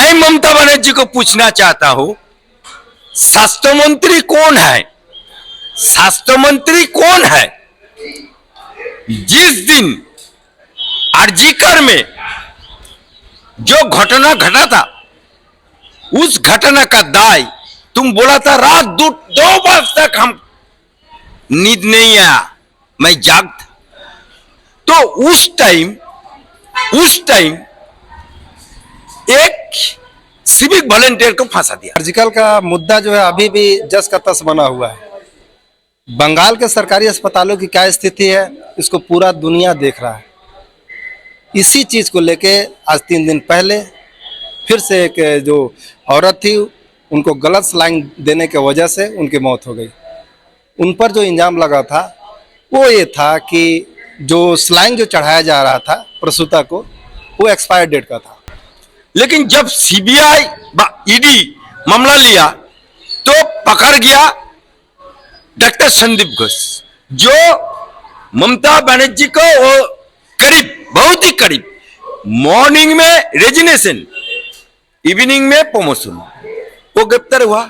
मैं ममता बनर्जी को पूछना चाहता हूं, स्वास्थ्य मंत्री कौन है? स्वास्थ्य मंत्री कौन है? जिस दिन आरजीकर में जो घटना घटा था, उस घटना का दाय तुम बोला था रात 2 बजे तक हम नींद नहीं आया, मैं जाग था। तो उस टाइम एक सिविक वॉलंटियर को फांसा दिया। सर्जिकल का मुद्दा जो है अभी भी जस का तस बना हुआ है। बंगाल के सरकारी अस्पतालों की क्या स्थिति है, इसको पूरा दुनिया देख रहा है। इसी चीज को लेके आज 3 दिन पहले फिर से एक जो औरत थी, उनको गलत सलाइन देने की वजह से उनकी मौत हो गई। उन पर जो इल्जाम लगा था वो ये था कि जो सलाइन जो चढ़ाया जा रहा था प्रसूता को, वो एक्सपायर डेट का था। लेकिन जब सीबीआई ईडी मामला लिया तो पकड़ गया डॉक्टर संदीप घोष, जो ममता बनर्जी को वो करीब, बहुत ही करीब, मॉर्निंग में रेजिग्नेशन, इवनिंग में प्रमोशन, वो गिरफ्तार हुआ।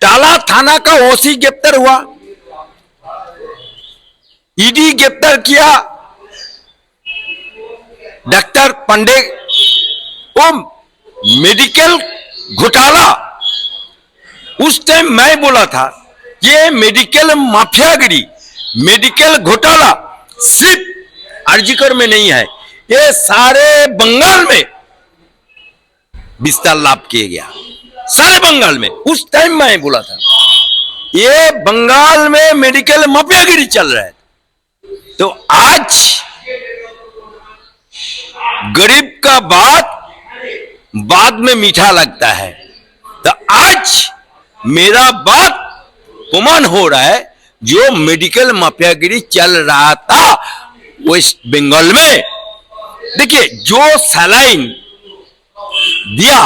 टाला थाना का ओसी गिरफ्तार हुआ, ईडी गिरफ्तार किया डॉक्टर पांडे। वो मेडिकल घोटाला, उस टाइम मैं बोला था ये मेडिकल माफियागिरी, मेडिकल घोटाला सिर्फ आरजीकर में नहीं है, ये सारे बंगाल में विस्तार लाभ किया गया, सारे बंगाल में। उस टाइम मैं बोला था ये बंगाल में मेडिकल माफियागिरी चल रहा है। तो आज गरीब का बात बाद में मीठा लगता है, तो आज मेरा बात प्रमाण हो रहा है, जो मेडिकल माफियागिरी चल रहा था वेस्ट बंगाल में। देखिए, जो सलाइन दिया,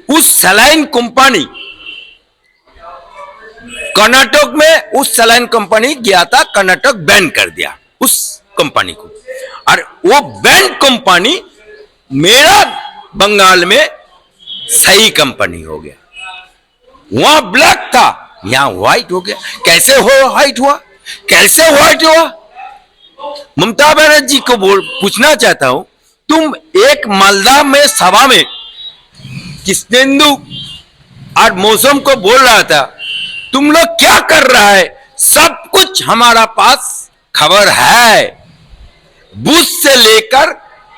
उस सलाइन कंपनी कर्नाटक में, उस सलाइन कंपनी गया था, कर्नाटक बैन कर दिया उस कंपनी को, और वो बैन कंपनी मेरा बंगाल में सही कंपनी हो गया। वहां ब्लैक था, यहां व्हाइट हो गया। कैसे हो व्हाइट हुआ? कैसे व्हाइट हुआ? ममता बनर्जी को पूछना चाहता हूं, तुम एक मालदा में सभा में कृष्णेंदु और मौसम को बोल रहा था, तुम लोग क्या कर रहा है, सब कुछ हमारा पास खबर है, बूथ से लेकर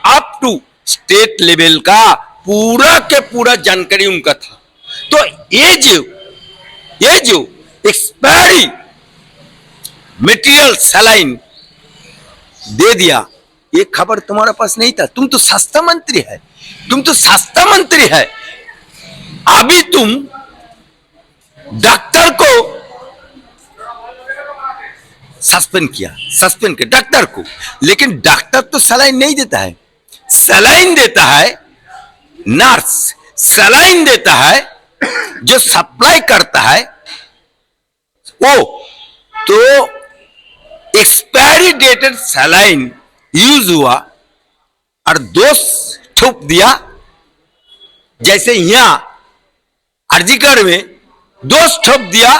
अप टू स्टेट लेवल का पूरा के पूरा जानकारी उनका था। तो ये जो एक्सपायरी मटेरियल सलाइन दे दिया, ये खबर तुम्हारे पास नहीं था। तुम तो स्वास्थ्य मंत्री है, तुम तो स्वास्थ्य मंत्री है। अभी तुम डॉक्टर को सस्पेंड किया डॉक्टर को, लेकिन डॉक्टर तो सलाइन नहीं देता है, सलाइन देता है नर्स, सलाइन देता है जो सप्लाई करता है वो। तो एक्सपायरी डेटेड सलाइन यूज हुआ और दोष थोप दिया, जैसे यहां आरजीकर में दोष थोप दिया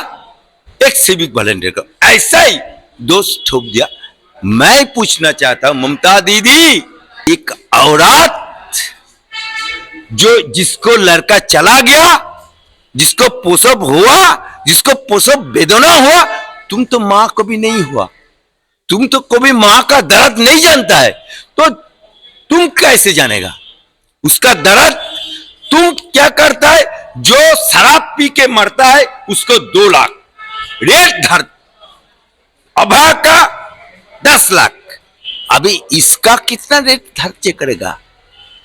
एक सिविक वॉलंटियर को, ऐसा ही दोष थोप दिया। मैं पूछना चाहता हूं ममता दीदी, एक औरत जो जिसको लड़का चला गया, जिसको प्रसव हुआ, जिसको प्रसव वेदना हुआ, तुम तो मां को भी नहीं हुआ, तुम तो कभी मां का दर्द नहीं जानता है, तो तुम कैसे जानेगा उसका दर्द? तुम क्या करता है, जो शराब पी के मरता है उसको 2 लाख रेट धर, अभा का 10 लाख। अभी इसका कितना रेट धर्ज करेगा?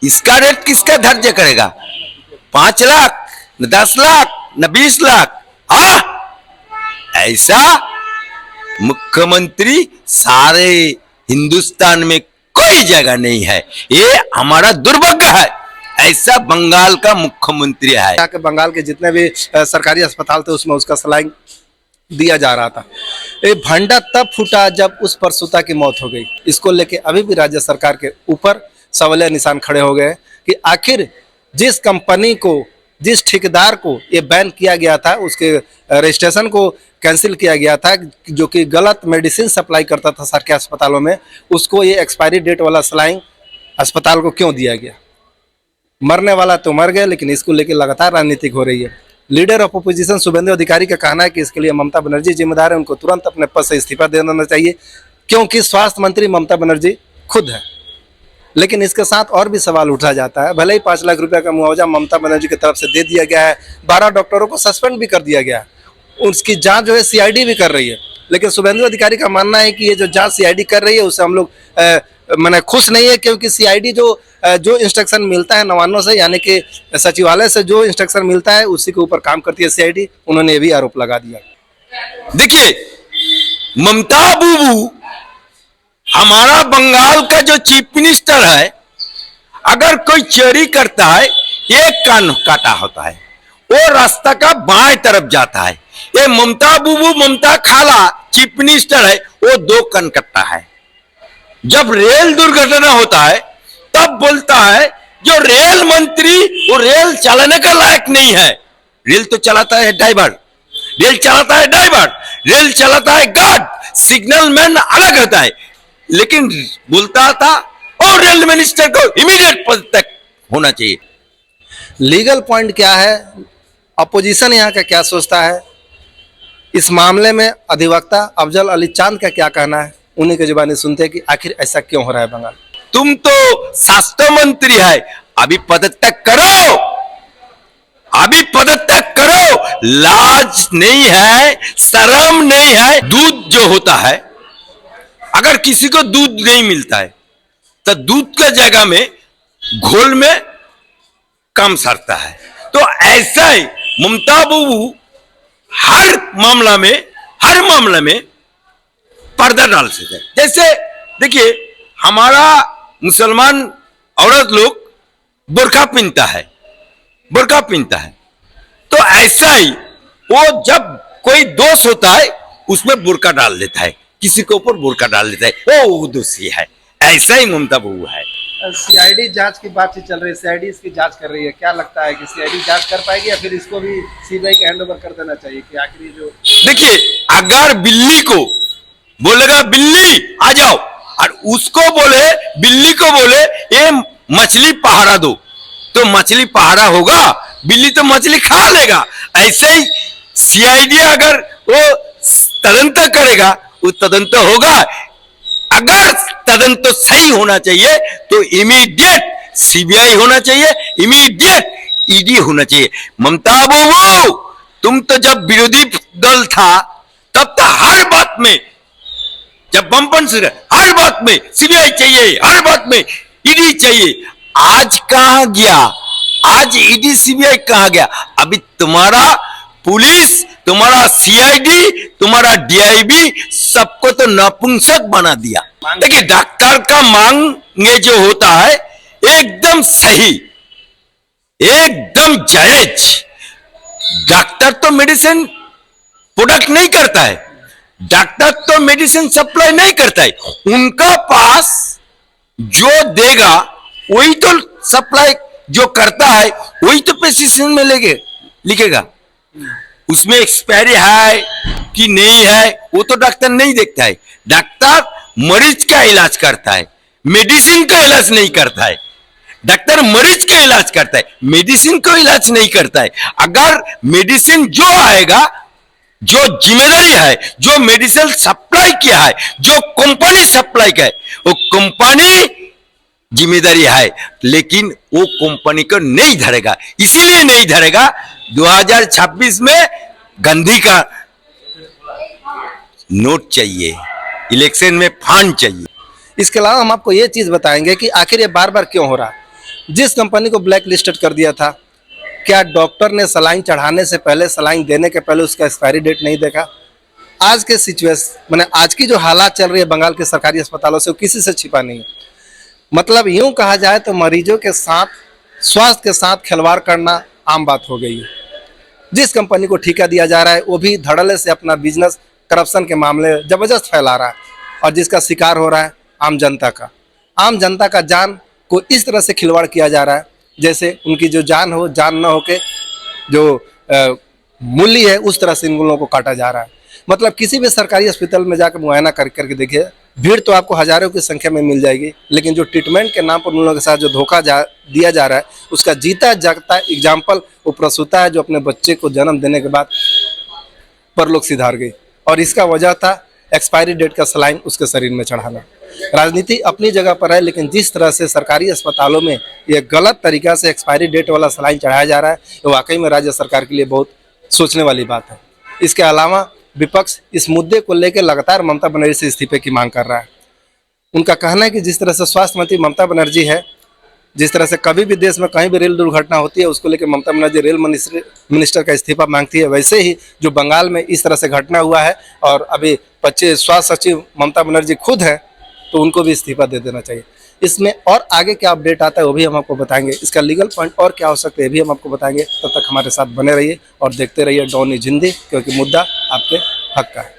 इसका रेट किसका धर्ज करेगा? 5 लाख, न 10 लाख, न 20 लाख। ऐसा मुख्यमंत्री सारे हिंदुस्तान में कोई जगह नहीं है। ये हमारा दुर्भाग्य है, ऐसा बंगाल का मुख्यमंत्री है। बंगाल के जितने भी सरकारी अस्पताल थे उसमें उसका सलाइन दिया जा रहा था। ये भंडा तब फूटा जब उस प्रसूता की मौत हो गई। इसको लेके अभी भी राज्य सरकार के ऊपर सवालिया निशान खड़े हो गए कि आखिर जिस कंपनी को, जिस ठेकेदार को ये बैन किया गया था, उसके रजिस्ट्रेशन को कैंसिल किया गया था, जो कि गलत मेडिसिन सप्लाई करता था सरकारी अस्पतालों में, उसको ये एक्सपायरी डेट वाला सलाइन अस्पताल को क्यों दिया गया? मरने वाला तो मर गया, लेकिन इसको लेकर लगातार राजनीतिक हो रही है। लीडर ऑफ अपोजिशन शुभेंदु अधिकारी का कहना है कि इसके लिए ममता बनर्जी जिम्मेदार है, उनको तुरंत अपने पद से इस्तीफा दे देना चाहिए, क्योंकि स्वास्थ्य मंत्री ममता बनर्जी खुद है। लेकिन इसके साथ और भी सवाल उठा जाता है, भले ही 5 लाख रुपए का मुआवजा ममता बनर्जी की तरफ से दे दिया गया है, 12 डॉक्टरों को सस्पेंड भी कर दिया गया है, उसकी जांच जो है सीआईडी भी कर रही है, लेकिन शुभेंदु अधिकारी का मानना है कि ये जो जांच सीआईडी कर रही है उससे हम लोग मैंने खुश नहीं है, क्योंकि सीआईडी जो इंस्ट्रक्शन मिलता है नवान्नों से, यानी कि सचिवालय से जो इंस्ट्रक्शन मिलता है उसी के ऊपर काम करती है सीआईडी। उन्होंने ये भी आरोप लगा दिया। देखिए, ममता बूबू हमारा बंगाल का जो चीफ मिनिस्टर है, अगर कोई चोरी करता है, एक कान काटा होता है, वो रास्ता का बाएं तरफ जाता है। ये ममता बूबू, ममता खाला चीफ मिनिस्टर है, वो 2 कान कट्टा है। जब रेल दुर्घटना होता है तब बोलता है जो रेल मंत्री, वो रेल चलाने का लायक नहीं है। रेल तो चलाता है ड्राइवर, रेल चलाता है ड्राइवर, रेल चलाता है गार्ड, सिग्नल मैन अलग रहता है। लेकिन बोलता था और रेल मिनिस्टर को इमीडिएट पद तक होना चाहिए। लीगल पॉइंट क्या है, अपोजिशन यहाँ का क्या सोचता है, इस मामले में अधिवक्ता अफजल अली चांद का क्या कहना है, उन्हीं की जुबानी सुनते हैं कि आखिर ऐसा क्यों हो रहा है बंगाल। तुम तो स्वास्थ्य मंत्री है, अभी पदत्याग करो, अभी पदत्याग करो। लाज नहीं है, शर्म नहीं है। दूध जो होता है, अगर किसी को दूध नहीं मिलता है तो दूध के जगह में घोल में काम सरता है। तो ऐसा ही ममता बूबू हर मामला में पर्दा डाल सकते हैं। जैसे देखिए, हमारा मुसलमान औरत लोग बुर्का पहनता है, तो ऐसा ही वो जब कोई दोष होता है उसमें बुर्का डाल देता है, किसी के ऊपर बुर्का डाल देता है, वो दोषी है। ऐसा ही ममता बहू है। सीआईडी जांच की बातचीत चल रही है, सीआईडी इसकी जांच कर रही है, क्या लगता है कि सीआईडी जांच कर पाएगी या फिर इसको भी सीबीआई के हैंडओवर कर देना चाहिए कि आखिरी जो। देखिए, अगर बिल्ली को बोलेगा बिल्ली आ जाओ, और उसको बोले, बिल्ली को बोले ये मछली पहाड़ा दो, तो मछली पहाड़ा होगा, बिल्ली तो मछली खा लेगा। ऐसे ही सीआईडी अगर वो तदंत करेगा, वो तदंत होगा। अगर तदंत सही होना चाहिए तो इमीडिएट सीबीआई होना चाहिए, इमीडिएट ईडी होना चाहिए। ममता बूबू, तुम तो जब विरोधी दल था तब तो हर बात में, जब बमपन से हर बात में सीबीआई चाहिए, हर बात में ईडी चाहिए। आज कहां गया? आज ईडी सीबीआई कहां गया? अभी तुम्हारा पुलिस, तुम्हारा सीआईडी, तुम्हारा डीआईबी सबको तो नपुंसक बना दिया। देखिए, डॉक्टर का मांग जो होता है एकदम सही, एकदम जायज। डॉक्टर तो मेडिसिन प्रोडक्ट नहीं करता है, डॉक्टर तो मेडिसिन सप्लाई नहीं करता है, उनका पास जो देगा वही तो सप्लाई जो करता है वही तो प्रिस्क्रिप्शन में लिखेगा। उसमें एक्सपायरी है कि नहीं है वो तो डॉक्टर नहीं देखता है। डॉक्टर मरीज का इलाज करता है, मेडिसिन का इलाज नहीं करता है। डॉक्टर मरीज का इलाज करता है, मेडिसिन का इलाज नहीं करता है। अगर मेडिसिन जो आएगा, जो जिम्मेदारी है, जो मेडिसिन सप्लाई किया है, जो कंपनी सप्लाई किया है, वो कंपनी जिम्मेदारी है, लेकिन वो कंपनी को नहीं धरेगा। इसीलिए नहीं धरेगा, 2026 में गांधी का नोट चाहिए, इलेक्शन में फंड चाहिए। इसके अलावा हम आपको ये चीज बताएंगे कि आखिर ये बार बार क्यों हो रहा है। जिस कंपनी को ब्लैक लिस्टेड कर दिया था, क्या डॉक्टर ने सलाइन चढ़ाने से पहले, सलाइन देने के पहले उसका एक्सपायरी डेट नहीं देखा? आज के सिचुएशन मैंने आज की जो हालात चल रही है बंगाल के सरकारी अस्पतालों से, वो किसी से छिपा नहीं है। मतलब यूं कहा जाए तो मरीजों के साथ, स्वास्थ्य के साथ खिलवाड़ करना आम बात हो गई है। जिस कंपनी को ठेका दिया जा रहा है वो भी धड़ल्ले से अपना बिजनेस करप्शन के मामले जबरदस्त फैला रहा है, और जिसका शिकार हो रहा है आम जनता का जान को इस तरह से खिलवाड़ किया जा रहा है। जैसे उनकी जो जान हो, जान न हो के जो मूल्य है उस तरह से इन लोगों को काटा जा रहा है। मतलब किसी भी सरकारी अस्पताल में जाकर मुआयना करके देखिए, भीड़ तो आपको हजारों की संख्या में मिल जाएगी, लेकिन जो ट्रीटमेंट के नाम पर उन लोगों के साथ जो धोखा दिया जा रहा है, उसका जीता जागता एग्जाम्पल वो प्रसूता है जो अपने बच्चे को जन्म देने के बाद परलोक सिधार गई, और इसका वजह था एक्सपायरी डेट का सलाइन उसके शरीर में चढ़ाना। राजनीति अपनी जगह पर है, लेकिन जिस तरह से सरकारी अस्पतालों में ये गलत तरीका से एक्सपायरी डेट वाला सलाइन चढ़ाया जा रहा है, ये वाकई में राज्य सरकार के लिए बहुत सोचने वाली बात है। इसके अलावा विपक्ष इस मुद्दे को लेकर लगातार ममता बनर्जी से इस्तीफे की मांग कर रहा है। उनका कहना है कि जिस तरह से स्वास्थ्य मंत्री ममता बनर्जी है, जिस तरह से कभी भी देश में कहीं भी रेल दुर्घटना होती है उसको लेकर ममता बनर्जी रेल मिनिस्टर का इस्तीफा मांगती है, वैसे ही जो बंगाल में इस तरह से घटना हुआ है और अभी स्वास्थ्य सचिव ममता बनर्जी खुद है, तो उनको भी इस्तीफा दे देना चाहिए। इसमें और आगे क्या अपडेट आता है वो भी हम आपको बताएंगे, इसका लीगल पॉइंट और क्या हो सकता है ये भी हम आपको बताएंगे। तब तक हमारे साथ बने रहिए और देखते रहिए डॉन न्यूज़ हिंदी, क्योंकि मुद्दा आपके हक का है।